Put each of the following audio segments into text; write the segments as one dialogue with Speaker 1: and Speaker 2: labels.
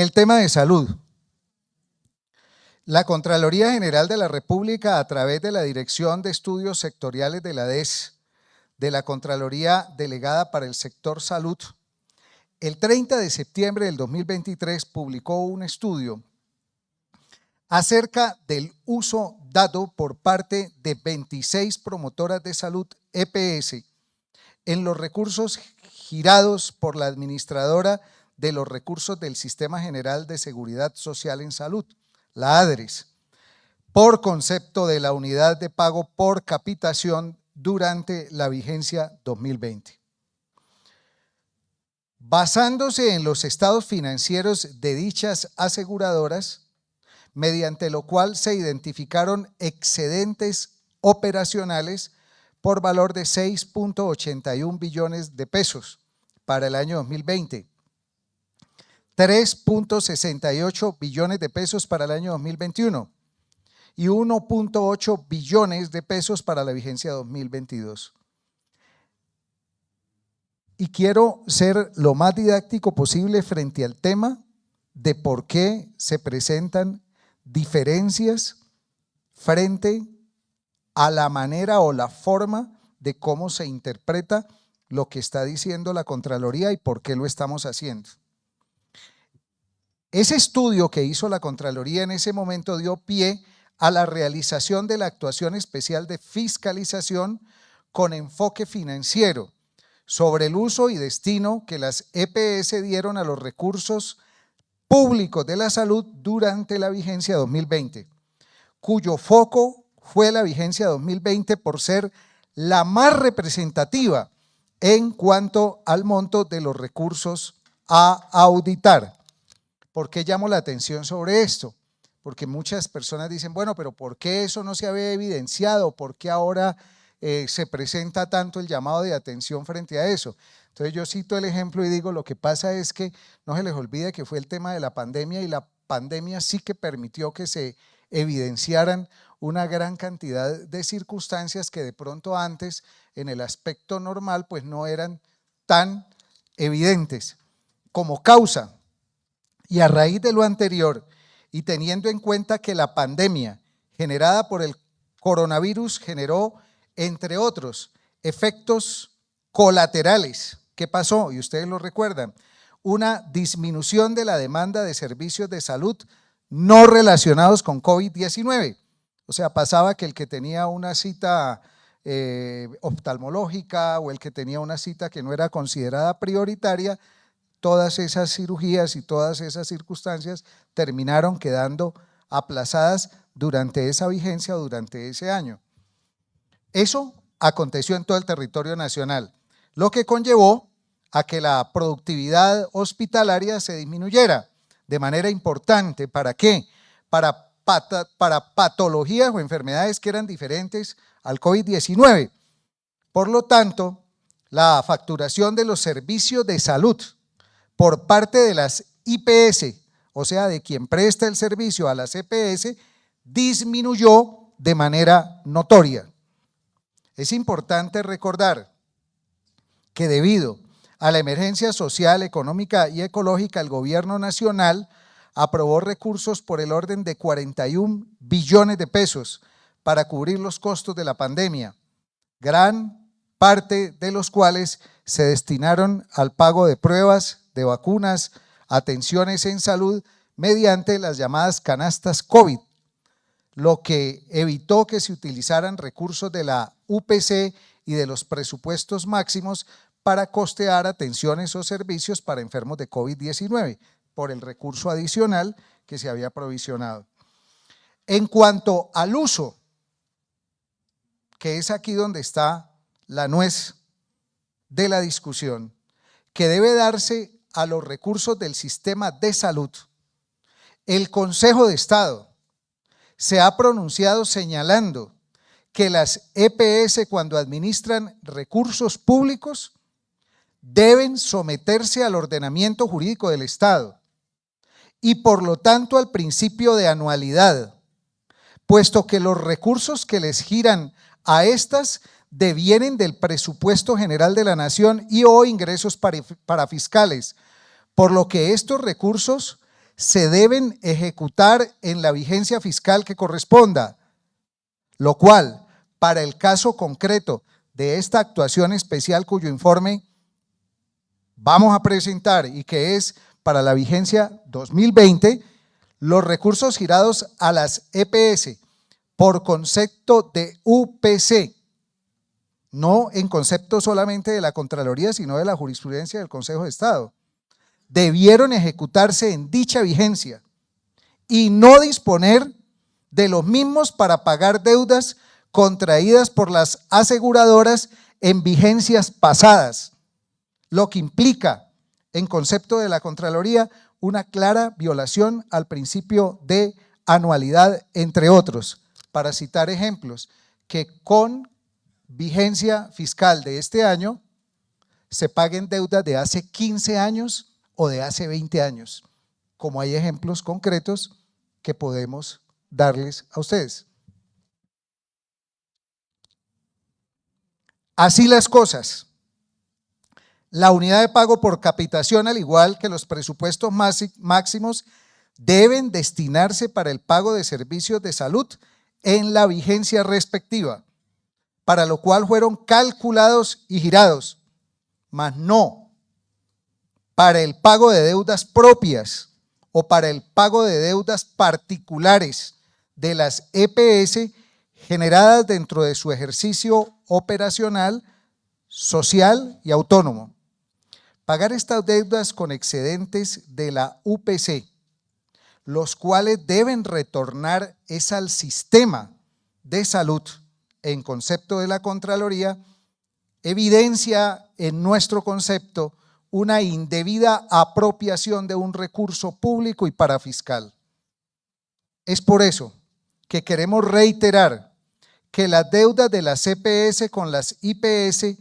Speaker 1: El tema de salud. La Contraloría General de la República, a través de la Dirección de Estudios Sectoriales de la DES, de la Contraloría Delegada para el Sector Salud, el 30 de septiembre del 2023 publicó un estudio acerca del uso dado por parte de 26 promotoras de salud EPS en los recursos girados por la administradora de los recursos del Sistema General de Seguridad Social en Salud, la ADRES, por concepto de la unidad de pago por capitación durante la vigencia 2020. Basándose en los estados financieros de dichas aseguradoras, mediante lo cual se identificaron excedentes operacionales por valor de 6.81 billones de pesos para el año 2020, 3.68 billones de pesos para el año 2021 y 1.8 billones de pesos para la vigencia 2022. Y quiero ser lo más didáctico posible frente al tema de por qué se presentan diferencias frente a la manera o la forma de cómo se interpreta lo que está diciendo la Contraloría y por qué lo estamos haciendo. Ese estudio que hizo la Contraloría en ese momento dio pie a la realización de la actuación especial de fiscalización con enfoque financiero sobre el uso y destino que las EPS dieron a los recursos públicos de la salud durante la vigencia 2020, cuyo foco fue la vigencia 2020 por ser la más representativa en cuanto al monto de los recursos a auditar. ¿Por qué llamo la atención sobre esto? Porque muchas personas dicen, bueno, pero ¿por qué eso no se había evidenciado? ¿Por qué ahora se presenta tanto el llamado de atención frente a eso? Entonces yo cito el ejemplo y digo, lo que pasa es que no se les olvide que fue el tema de la pandemia y la pandemia sí que permitió que se evidenciaran una gran cantidad de circunstancias que de pronto antes en el aspecto normal pues no eran tan evidentes como causa. Y a raíz de lo anterior y teniendo en cuenta que la pandemia generada por el coronavirus generó, entre otros, efectos colaterales. ¿Qué pasó? Y ustedes lo recuerdan, una disminución de la demanda de servicios de salud no relacionados con COVID-19. O sea, pasaba que el que tenía una cita oftalmológica o el que tenía una cita que no era considerada prioritaria, todas esas cirugías y todas esas circunstancias terminaron quedando aplazadas durante esa vigencia o durante ese año. Eso aconteció en todo el territorio nacional, lo que conllevó a que la productividad hospitalaria se disminuyera de manera importante. ¿Para qué? Para patologías o enfermedades que eran diferentes al COVID-19. Por lo tanto, la facturación de los servicios de salud por parte de las IPS, o sea, de quien presta el servicio a las EPS, disminuyó de manera notoria. Es importante recordar que debido a la emergencia social, económica y ecológica, el gobierno nacional aprobó recursos por el orden de 41 billones de pesos para cubrir los costos de la pandemia, gran parte de los cuales se destinaron al pago de pruebas, de vacunas, atenciones en salud mediante las llamadas canastas COVID, lo que evitó que se utilizaran recursos de la UPC y de los presupuestos máximos para costear atenciones o servicios para enfermos de COVID-19 por el recurso adicional que se había provisionado. En cuanto al uso, que es aquí donde está la nuez de la discusión, que debe darse a los recursos del sistema de salud, el Consejo de Estado se ha pronunciado señalando que las EPS, cuando administran recursos públicos, deben someterse al ordenamiento jurídico del Estado y por lo tanto al principio de anualidad, puesto que los recursos que les giran a estas devienen del presupuesto general de la nación y o ingresos para fiscales, por lo que estos recursos se deben ejecutar en la vigencia fiscal que corresponda, lo cual, para el caso concreto de esta actuación especial cuyo informe vamos a presentar y que es para la vigencia 2020, los recursos girados a las EPS por concepto de UPC, no en concepto solamente de la Contraloría, sino de la jurisprudencia del Consejo de Estado, debieron ejecutarse en dicha vigencia y no disponer de los mismos para pagar deudas contraídas por las aseguradoras en vigencias pasadas, lo que implica, en concepto de la Contraloría, una clara violación al principio de anualidad, entre otros. Para citar ejemplos, que con vigencia fiscal de este año se paguen deudas de hace 15 años o de hace 20 años, como hay ejemplos concretos que podemos darles a ustedes. Así las cosas, la unidad de pago por capitación, al igual que los presupuestos máximos, deben destinarse para el pago de servicios de salud en la vigencia respectiva, para lo cual fueron calculados y girados, mas no para el pago de deudas propias o para el pago de deudas particulares de las EPS generadas dentro de su ejercicio operacional, social y autónomo. Pagar estas deudas con excedentes de la UPC, los cuales deben retornar es al sistema de salud en concepto de la Contraloría, evidencia en nuestro concepto una indebida apropiación de un recurso público y parafiscal. Es por eso que queremos reiterar que las deudas de las EPS con las IPS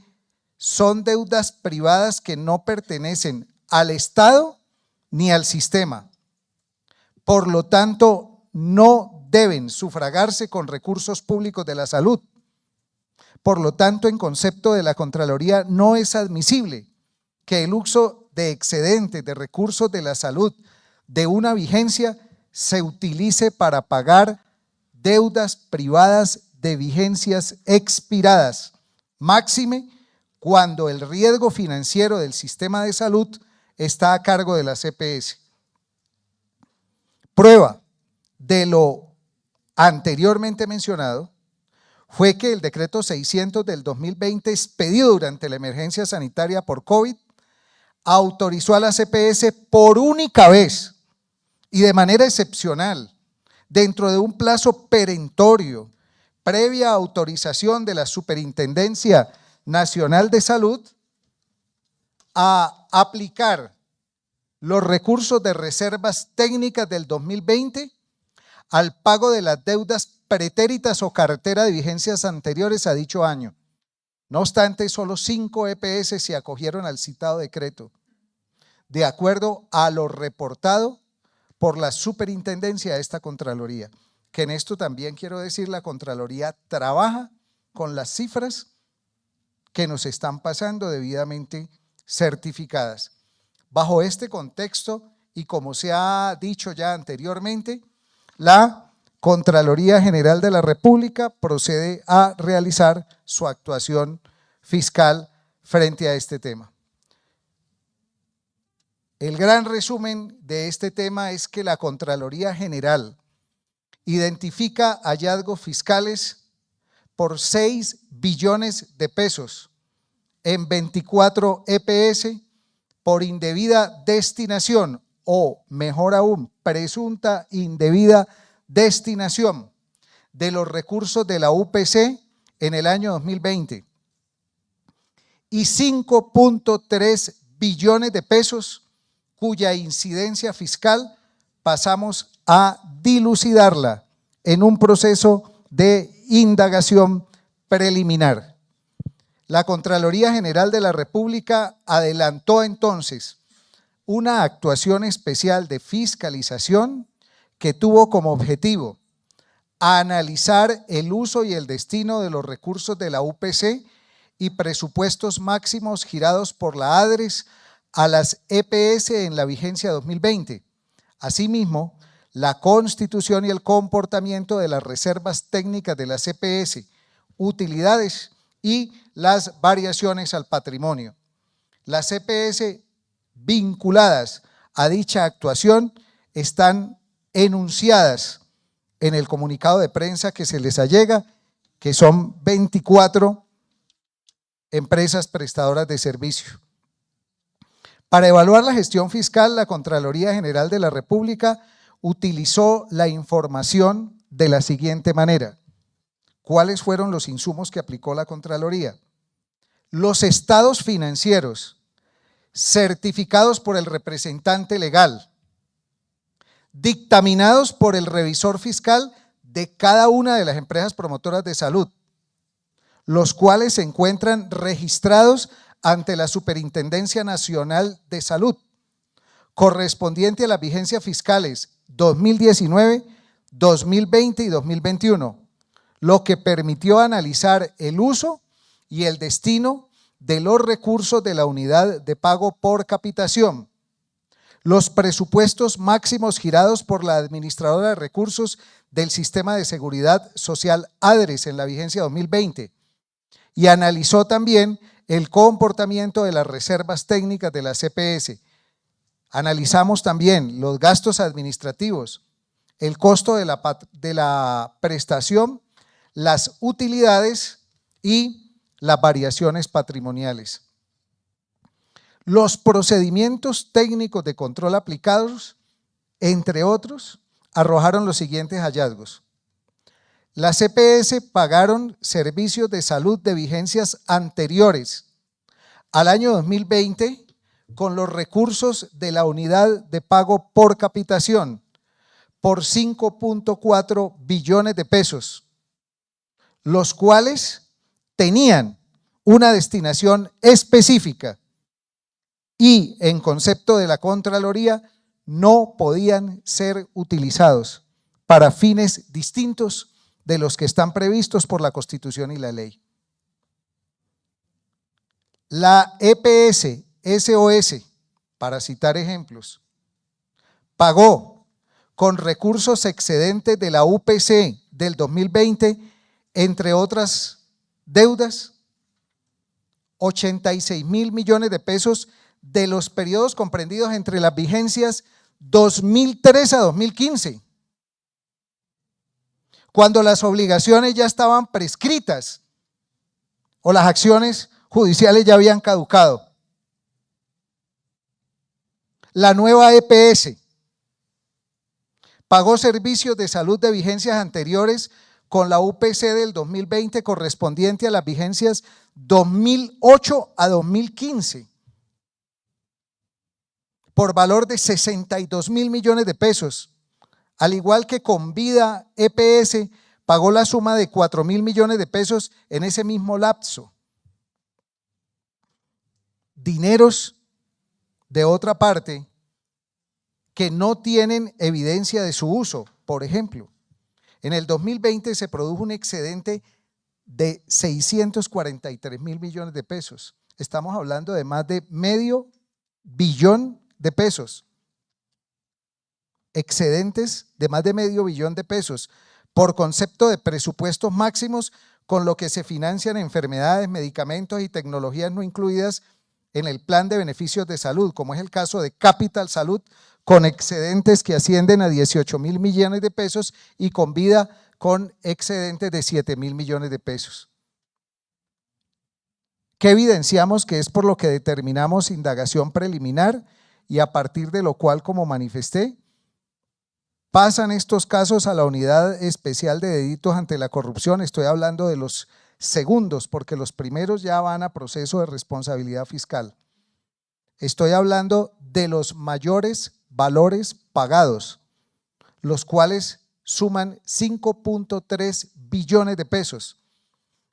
Speaker 1: son deudas privadas que no pertenecen al Estado ni al sistema. Por lo tanto, no deben sufragarse con recursos públicos de la salud. Por lo tanto, en concepto de la Contraloría, no es admisible que el uso de excedentes de recursos de la salud de una vigencia se utilice para pagar deudas privadas de vigencias expiradas, máxime cuando el riesgo financiero del sistema de salud está a cargo de la CPS. Prueba de lo anteriormente mencionado fue que el decreto 600 del 2020, expedido durante la emergencia sanitaria por COVID, autorizó a la CPS por única vez y de manera excepcional, dentro de un plazo perentorio, previa autorización de la Superintendencia Nacional de Salud, a aplicar los recursos de reservas técnicas del 2020 al pago de las deudas pretéritas o cartera de vigencias anteriores a dicho año. No obstante, solo 5 EPS se acogieron al citado decreto, de acuerdo a lo reportado por la superintendencia de esta Contraloría, que en esto también quiero decir, la Contraloría trabaja con las cifras que nos están pasando debidamente certificadas. Bajo este contexto, y como se ha dicho ya anteriormente, la Contraloría General de la República procede a realizar su actuación fiscal frente a este tema. El gran resumen de este tema es que la Contraloría General identifica hallazgos fiscales por 6 billones de pesos en 24 EPS por indebida destinación o, mejor aún, presunta indebida destinación de los recursos de la UPC en el año 2020 y 5.3 billones de pesos cuya incidencia fiscal pasamos a dilucidarla en un proceso de indagación preliminar. La Contraloría General de la República adelantó entonces una actuación especial de fiscalización que tuvo como objetivo analizar el uso y el destino de los recursos de la UPC y presupuestos máximos girados por la ADRES a las EPS en la vigencia 2020, Asimismo, la constitución y el comportamiento de las reservas técnicas de la CPS, utilidades y las variaciones al patrimonio. Las CPS vinculadas a dicha actuación están enunciadas en el comunicado de prensa que se les allega, que son 24 empresas prestadoras de servicio. Para evaluar la gestión fiscal, la Contraloría General de la República utilizó la información de la siguiente manera. ¿Cuáles fueron los insumos que aplicó la Contraloría? Los estados financieros certificados por el representante legal, dictaminados por el revisor fiscal de cada una de las empresas promotoras de salud, los cuales se encuentran registrados ante la Superintendencia Nacional de Salud, correspondiente a las vigencias fiscales 2019, 2020 y 2021, lo que permitió analizar el uso y el destino de los recursos de la unidad de pago por capitación, los presupuestos máximos girados por la administradora de recursos del Sistema de Seguridad Social ADRES en la vigencia 2020 y analizó también el comportamiento de las reservas técnicas de la CPS. Analizamos también los gastos administrativos, el costo de la prestación, las utilidades y las variaciones patrimoniales. Los procedimientos técnicos de control aplicados, entre otros, arrojaron los siguientes hallazgos. Las CPS pagaron servicios de salud de vigencias anteriores al año 2020 con los recursos de la unidad de pago por capitación por 5.4 billones de pesos, los cuales tenían una destinación específica y en concepto de la Contraloría no podían ser utilizados para fines distintos de los que están previstos por la Constitución y la ley. La EPS SOS, para citar ejemplos, pagó con recursos excedentes de la UPC del 2020, entre otras deudas, 86.000 millones de pesos de los periodos comprendidos entre las vigencias 2003 a 2015, cuando las obligaciones ya estaban prescritas o las acciones judiciales ya habían caducado. La nueva EPS pagó servicios de salud de vigencias anteriores con la UPC del 2020 correspondiente a las vigencias 2008 a 2015 por valor de 62.000 millones de pesos, al igual que Convida EPS pagó la suma de 4.000 millones de pesos en ese mismo lapso. Dineros de otra parte que no tienen evidencia de su uso. Por ejemplo, en el 2020 se produjo un excedente de 643.000 millones de pesos. Estamos hablando de más de medio billón de pesos. Excedentes de más de medio billón de pesos por concepto de presupuestos máximos con lo que se financian enfermedades, medicamentos y tecnologías no incluidas en el plan de beneficios de salud, como es el caso de Capital Salud, con excedentes que ascienden a 18.000 millones de pesos y Convida con excedentes de 7.000 millones de pesos. ¿Qué evidenciamos? Que es por lo que determinamos indagación preliminar y a partir de lo cual, como manifesté, pasan estos casos a la Unidad Especial de Delitos ante la Corrupción. Estoy hablando de los segundos, porque los primeros ya van a proceso de responsabilidad fiscal. Estoy hablando de los mayores valores pagados, los cuales suman 5.3 billones de pesos.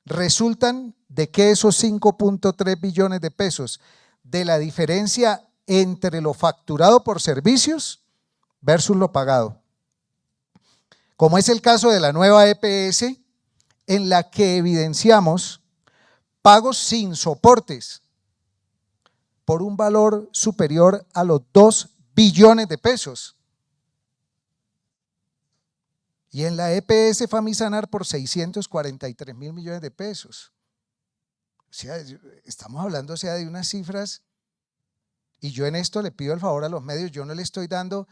Speaker 1: Resultan de que esos 5.3 billones de pesos, de la diferencia entre lo facturado por servicios versus lo pagado. Como es el caso de la nueva EPS, en la que evidenciamos pagos sin soportes por un valor superior a los 2 billones de pesos. Y en la EPS Famisanar por 643.000 millones de pesos. O sea, estamos hablando, o sea, de unas cifras, y yo en esto le pido el favor a los medios, yo no le estoy dando,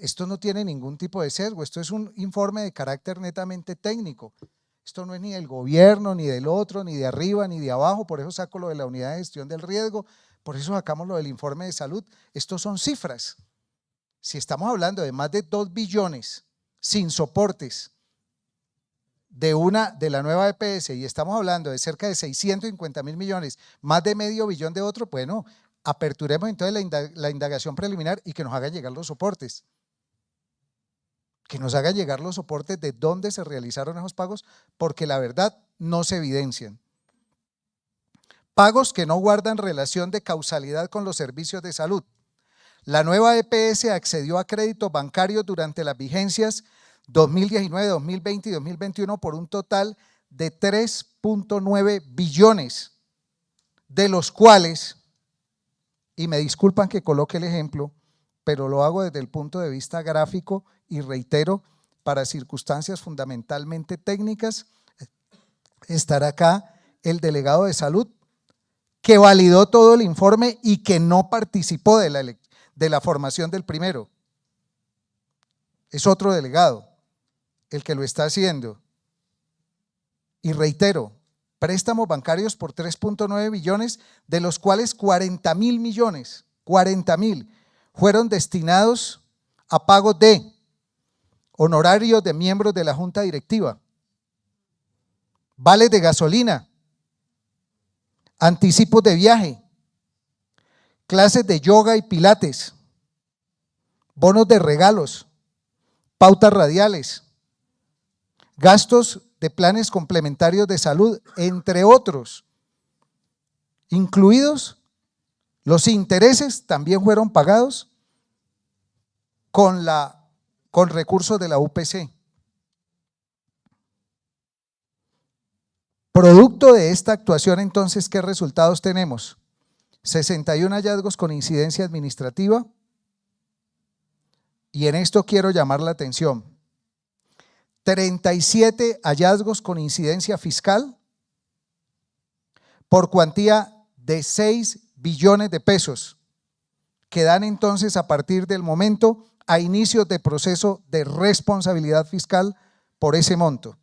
Speaker 1: esto no tiene ningún tipo de sesgo, esto es un informe de carácter netamente técnico. Esto no es ni del gobierno, ni del otro, ni de arriba, ni de abajo, por eso saco lo de la unidad de gestión del riesgo, por eso sacamos lo del informe de salud. Estos son cifras. Si estamos hablando de más de 2 billones sin soportes de la nueva EPS y estamos hablando de cerca de 650.000 millones, más de medio billón de otro, bueno, aperturemos entonces la indagación preliminar y que nos hagan llegar los soportes. Que nos hagan llegar los soportes de dónde se realizaron esos pagos, porque la verdad no se evidencian. Pagos que no guardan relación de causalidad con los servicios de salud. La nueva EPS accedió a créditos bancarios durante las vigencias 2019, 2020 y 2021 por un total de 3.9 billones, de los cuales, y me disculpan que coloque el ejemplo, pero lo hago desde el punto de vista gráfico y reitero, para circunstancias fundamentalmente técnicas, estará acá el delegado de salud que validó todo el informe y que no participó de la formación del primero. Es otro delegado el que lo está haciendo. Y reitero, préstamos bancarios por 3.9 billones, de los cuales 40.000 millones, 40.000, fueron destinados a pagos de honorarios de miembros de la junta directiva, vales de gasolina, anticipos de viaje, clases de yoga y pilates, bonos de regalos, pautas radiales, gastos de planes complementarios de salud, entre otros, incluidos los intereses también fueron pagados con recursos de la UPC. Producto de esta actuación, entonces, ¿qué resultados tenemos? 61 hallazgos con incidencia administrativa, y en esto quiero llamar la atención. 37 hallazgos con incidencia fiscal por cuantía de 6 billones de pesos, que dan entonces a partir del momento a inicios de proceso de responsabilidad fiscal por ese monto,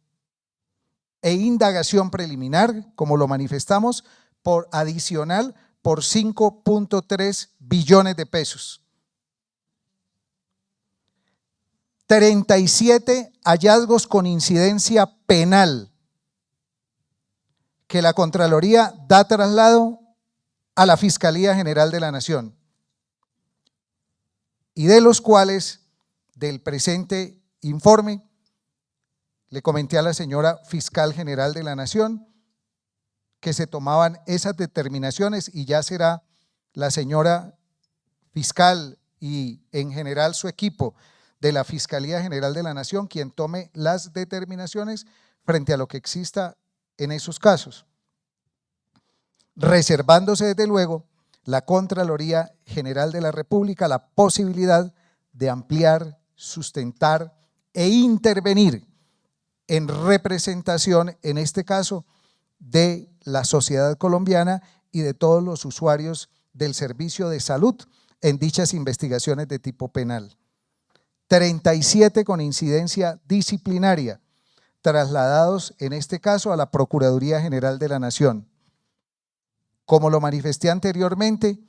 Speaker 1: e indagación preliminar, como lo manifestamos, por adicional por 5.3 billones de pesos. 37 hallazgos con incidencia penal que la Contraloría da traslado a la Fiscalía General de la Nación, y de los cuales, del presente informe, le comenté a la señora Fiscal General de la Nación que se tomaban esas determinaciones, y ya será la señora fiscal y en general su equipo de la Fiscalía General de la Nación quien tome las determinaciones frente a lo que exista en esos casos, reservándose desde luego la Contraloría General de la República la posibilidad de ampliar, sustentar e intervenir en representación, en este caso, de la sociedad colombiana y de todos los usuarios del servicio de salud en dichas investigaciones de tipo penal. 37 con incidencia disciplinaria, trasladados en este caso a la Procuraduría General de la Nación. Como lo manifesté anteriormente,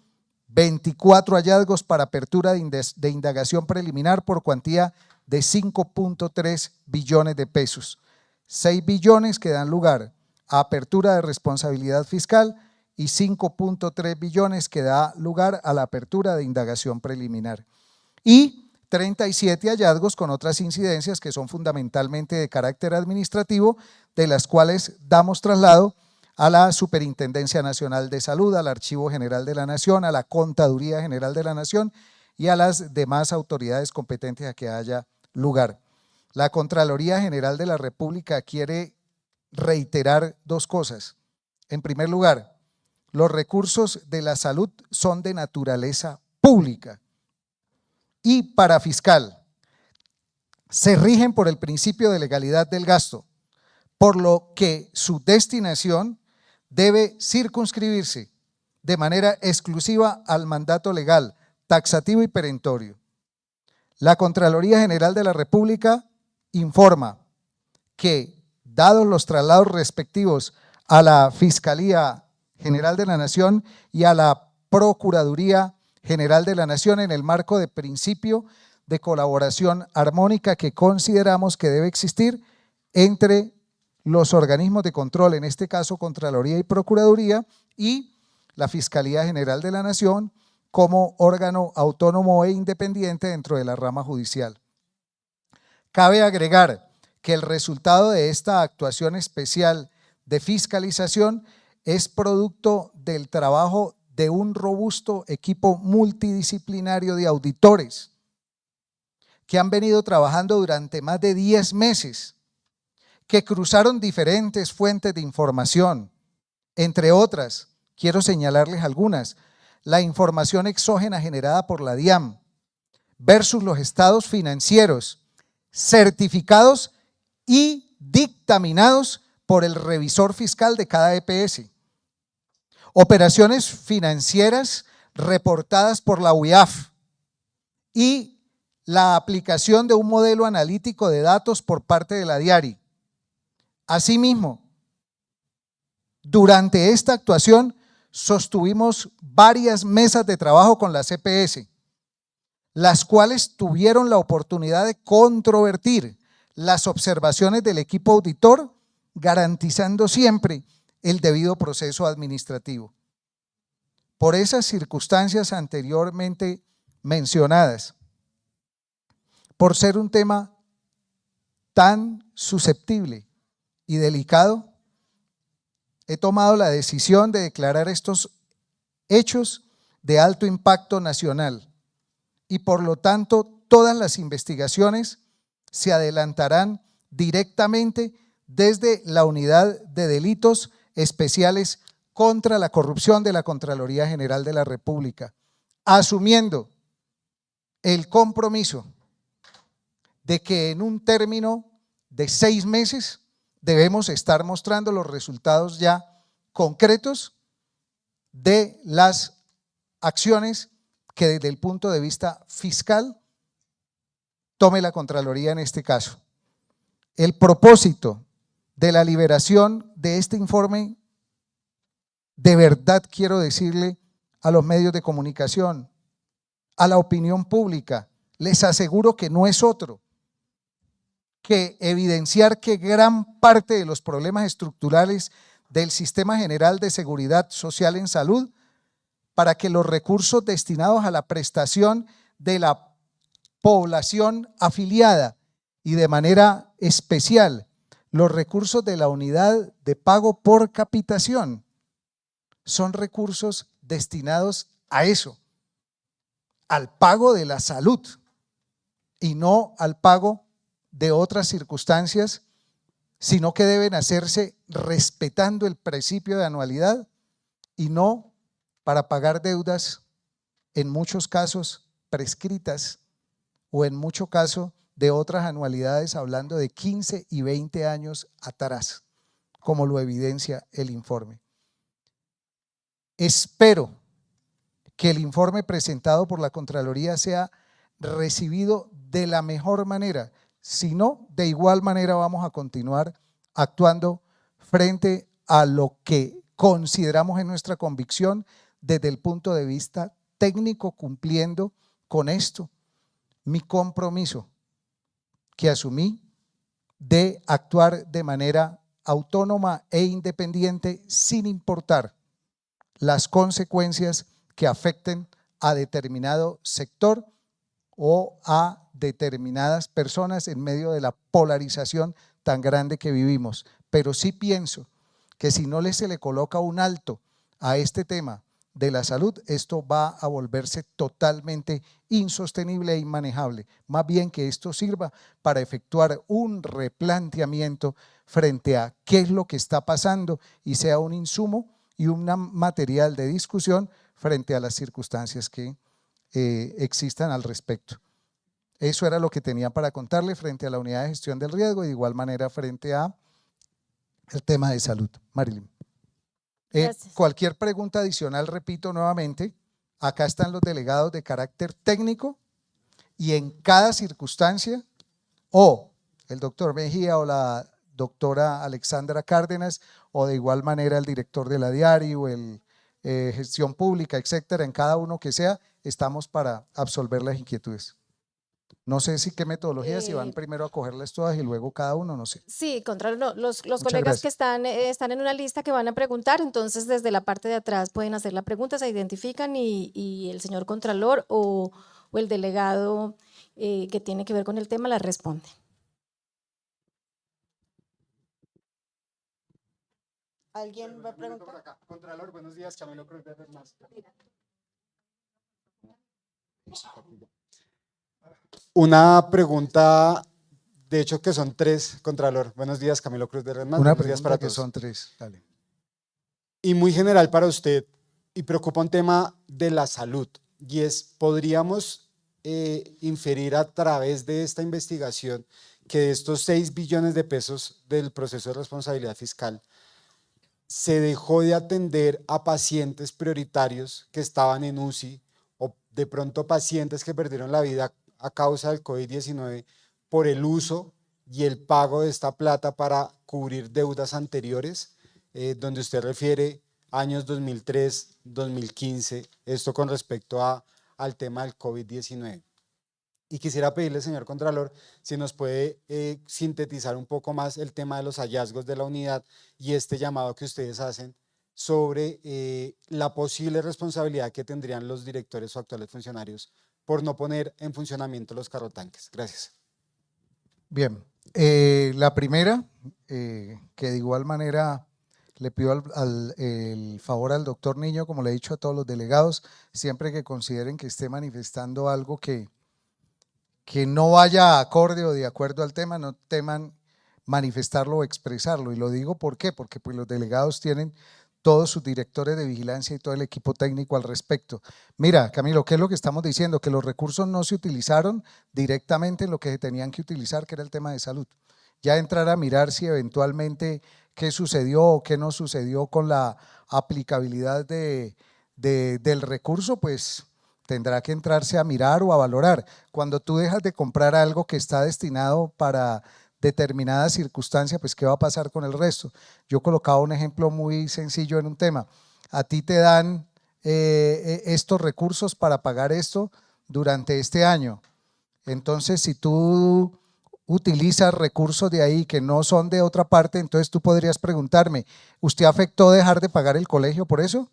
Speaker 1: 24 hallazgos para apertura de indagación preliminar por cuantía de 5.3 billones de pesos. 6 billones que dan lugar a apertura de responsabilidad fiscal y 5.3 billones que da lugar a la apertura de indagación preliminar. Y 37 hallazgos con otras incidencias que son fundamentalmente de carácter administrativo, de las cuales damos traslado a la Superintendencia Nacional de Salud, al Archivo General de la Nación, a la Contaduría General de la Nación y a las demás autoridades competentes a que haya lugar. La Contraloría General de la República quiere reiterar dos cosas. En primer lugar, los recursos de la salud son de naturaleza pública y parafiscal. se rigen por el principio de legalidad del gasto, por lo que su destinación debe circunscribirse de manera exclusiva al mandato legal, taxativo y perentorio. La Contraloría General de la República informa que, dados los traslados respectivos a la Fiscalía General de la Nación y a la Procuraduría General de la Nación en el marco de principio de colaboración armónica que consideramos que debe existir entre los organismos de control, en este caso Contraloría y Procuraduría, y la Fiscalía General de la Nación como órgano autónomo e independiente dentro de la rama judicial. Cabe agregar que el resultado de esta actuación especial de fiscalización es producto del trabajo de un robusto equipo multidisciplinario de auditores que han venido trabajando durante más de 10 meses, que cruzaron diferentes fuentes de información, entre otras, quiero señalarles algunas: la información exógena generada por la DIAN versus los estados financieros certificados y dictaminados por el revisor fiscal de cada EPS, operaciones financieras reportadas por la UIAF y la aplicación de un modelo analítico de datos por parte de la DIARI. Asimismo, durante esta actuación sostuvimos varias mesas de trabajo con las EPS, las cuales tuvieron la oportunidad de controvertir las observaciones del equipo auditor, garantizando siempre el debido proceso administrativo. Por esas circunstancias anteriormente mencionadas, por ser un tema tan susceptible y delicado, he tomado la decisión de declarar estos hechos de alto impacto nacional y por lo tanto todas las investigaciones se adelantarán directamente desde la Unidad de Delitos Especiales contra la Corrupción de la Contraloría General de la República, asumiendo el compromiso de que en un término de 6 meses debemos estar mostrando los resultados ya concretos de las acciones que desde el punto de vista fiscal tome la Contraloría en este caso. El propósito de la liberación de este informe, de verdad quiero decirle a los medios de comunicación, a la opinión pública, les aseguro que no es otro que evidenciar que gran parte de los problemas estructurales del Sistema General de Seguridad Social en Salud, para que los recursos destinados a la prestación de la población afiliada y de manera especial los recursos de la unidad de pago por capitación son recursos destinados a eso, al pago de la salud y no al pago de otras circunstancias, sino que deben hacerse respetando el principio de anualidad y no para pagar deudas, en muchos casos prescritas o en mucho caso de otras anualidades, hablando de 15 y 20 años atrás, como lo evidencia el informe. Espero que el informe presentado por la Contraloría sea recibido de la mejor manera. Si no, de igual manera vamos a continuar actuando frente a lo que consideramos en nuestra convicción desde el punto de vista técnico, cumpliendo con esto mi compromiso que asumí de actuar de manera autónoma e independiente sin importar las consecuencias que afecten a determinado sector o a determinadas personas en medio de la polarización tan grande que vivimos. Pero sí pienso que si no se le coloca un alto a este tema de la salud, esto va a volverse totalmente insostenible e inmanejable. Más bien que esto sirva para efectuar un replanteamiento frente a qué es lo que está pasando y sea un insumo y un material de discusión frente a las circunstancias que existan al respecto. Eso era lo que tenía para contarle frente a la unidad de gestión del riesgo y de igual manera frente a el tema de salud. Marilyn. Cualquier pregunta adicional, repito nuevamente, acá están los delegados de carácter técnico y en cada circunstancia, o el doctor Mejía o la doctora Alexandra Cárdenas, o de igual manera el director de la Diari o el gestión pública, etcétera, en cada uno que sea, estamos para absolver las inquietudes. No sé si qué metodología, si van primero a cogerles todas y luego cada uno, no sé.
Speaker 2: Sí, Contralor, no, los colegas que están en una lista que van a preguntar, entonces desde la parte de atrás pueden hacer la pregunta, se identifican y el señor Contralor o el delegado que tiene que ver con el tema la responde. ¿Alguien va a preguntar?
Speaker 3: Contralor, buenos días, Camilo Cruz de Hermas. Una pregunta, de hecho que son tres, Contralor. Buenos días, Camilo Cruz de Hermas.
Speaker 1: Una
Speaker 3: buenos días
Speaker 1: pregunta
Speaker 3: para
Speaker 1: que
Speaker 3: todos.
Speaker 1: son tres, dale.
Speaker 3: Y muy general para usted, y preocupa un tema de la salud, y es, ¿podríamos inferir a través de esta investigación que de estos 6 billones de pesos del proceso de responsabilidad fiscal se dejó de atender a pacientes prioritarios que estaban en UCI o de pronto pacientes que perdieron la vida a causa del COVID-19 por el uso y el pago de esta plata para cubrir deudas anteriores, donde usted refiere años 2003, 2015, esto con respecto al tema del COVID-19? Y quisiera pedirle, señor Contralor, si nos puede sintetizar un poco más el tema de los hallazgos de la unidad y este llamado que ustedes hacen sobre la posible responsabilidad que tendrían los directores o actuales funcionarios por no poner en funcionamiento los carrotanques. Gracias.
Speaker 1: Bien, la primera, que de igual manera le pido el favor al doctor Niño, como le he dicho a todos los delegados, siempre que consideren que esté manifestando algo que no vaya acorde o de acuerdo al tema, no teman manifestarlo o expresarlo. Y lo digo ¿por qué? Porque pues los delegados tienen todos sus directores de vigilancia y todo el equipo técnico al respecto. Mira, Camilo, ¿qué es lo que estamos diciendo? Que los recursos no se utilizaron directamente en lo que se tenían que utilizar, que era el tema de salud. Ya entrar a mirar si eventualmente qué sucedió o qué no sucedió con la aplicabilidad del recurso, pues tendrá que entrarse a mirar o a valorar. Cuando tú dejas de comprar algo que está destinado para determinada circunstancia, pues ¿qué va a pasar con el resto? Yo colocaba un ejemplo muy sencillo en un tema. A ti te dan estos recursos para pagar esto durante este año. Entonces, si tú utilizas recursos de ahí que no son de otra parte, entonces tú podrías preguntarme, ¿usted afectó dejar de pagar el colegio por eso?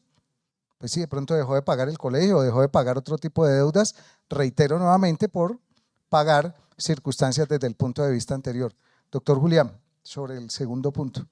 Speaker 1: Pues sí, de pronto dejó de pagar el colegio o dejó de pagar otro tipo de deudas, reitero nuevamente, por pagar circunstancias desde el punto de vista anterior. Doctor Julián, sobre el segundo punto.